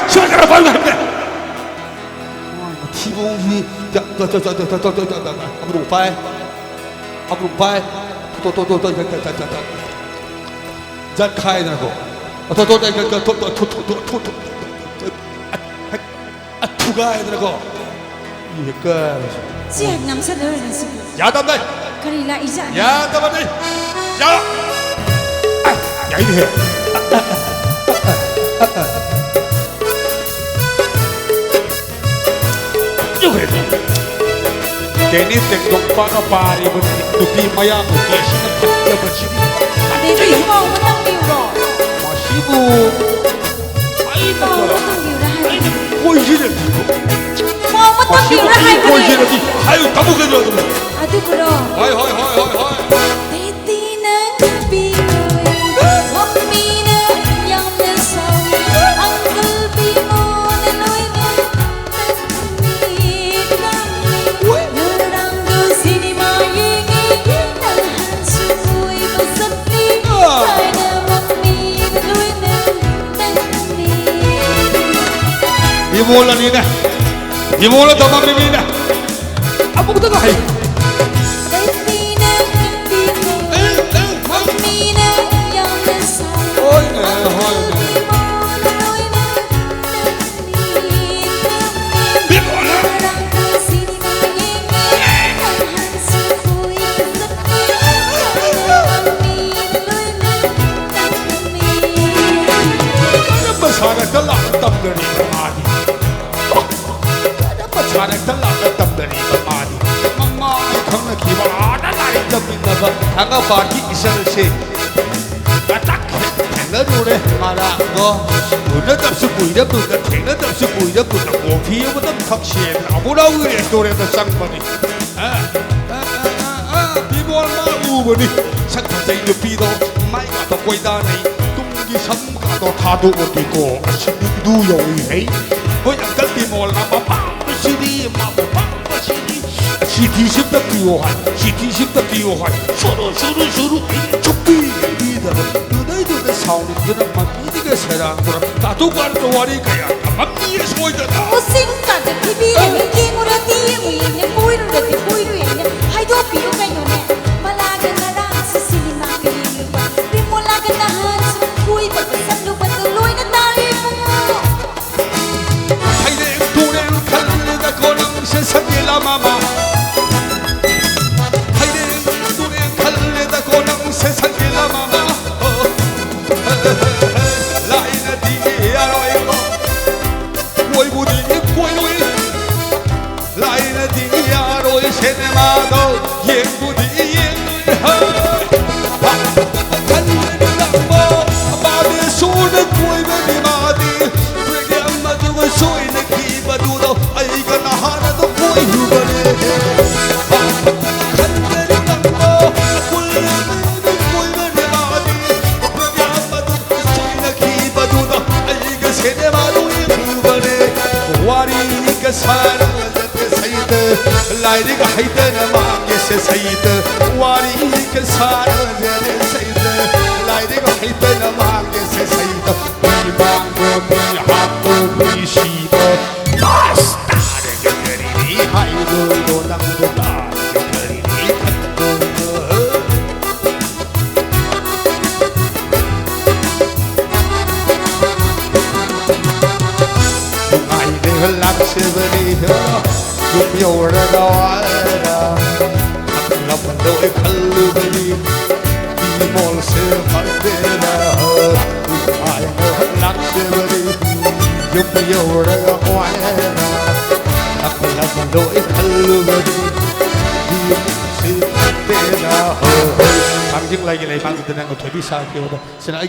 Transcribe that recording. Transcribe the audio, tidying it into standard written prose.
시원하라 바로 가는데 티봉이 앞으로 발 앞으로 발 또또또또 자 가야 되고 투가야 되고 이거 Chị nắm sát ơi là sự 야 담дай Cái lại ý dạng 야 담дай 야 야 이래 이거래 괜히 땡동빠가 바리고 누비 마야 계시는 탁겨버치니 Để tùy màu nó tăng điều rồi 마시고 Màu nó tăng điều ra hai 꼬이시는 Màu nó tăng điều ra hai cái 꼬이시는 아유 다 먹어줘 À tôi vừa rồi 하이 하이 하이 하이 Để tí nâng bì người Ngọc bì nâng Yang nâng sầu Ang cư bì mô nâng nôi nâng Nâng mì nâng mì Nâng răng đôi cinema yê nghi Nâng hàn su vui và rất đi Phải nâng mọc mì nâng nôi nâng mì 이몰라니네 이몰라 더마리미네 아무것도 다 해. Hanga bagi isang si atak na rure mara go una tap su bui da bu da theng na tap su bui da bu da ko phi yo da thak she na bu da u re to re da sang bani bi bol ma u bani sak ta dai lu pi do mai ga to koi da nei tung gi sam ga to tha du ti ko ashi du yo yi hei ho yang kal bi mol na ma pa shi di ma pa shi di 시티 십다 비오한 시티 십다 비오한 서로 족비 리더는 너희들의 사원들은 막 이들의 세상들은 나도 가는 와리가야 맘미의 소이다 Ô xin cả cái TV này mình kia mua ra tí mình nên bôi rồi thì bôi rồi nhé hai đứa bị đâu cái nhỏ nè mà là cái nào đang xin xin mà cái gì mà đi mua là cái nào hơn bôi bật bật sắp lúc bật từ lối nó ta đi mua 하이랭 도랭 칼레가 거랑 세상에 라마마 세상에 라마마 라이나 디아로이고 꼬이부디 꼬이로이 라이나 디아로이 세네마도 예부디 예누이 간레랑모 마디 소는 꼬이베니 마디 브레게 안마주고 소이네 기바두도 아이가 나 하나도 꼬이후버네 लाइरिक हैदन मांगे से सईद वारी के सारा जने सईद लाइरिक हैदन मांगे से सईद बी मांगो बी हाको बी शीब स्टार के करी हाय दो दो नंग दो तार के करी आई दे लक्ष्य बनी हो Lúc yêu ra đó là thật lòng đôi khăn lưu đi đi mòn xe phải đến là hờ ai ngờ lắc xe đi lúc yêu ra đó là thật lòng đôi khăn lưu đi đi xe phải đến là hờ thằng dừng lại cái này mang từ năng của thầy biết sao kêu đó xin lỗi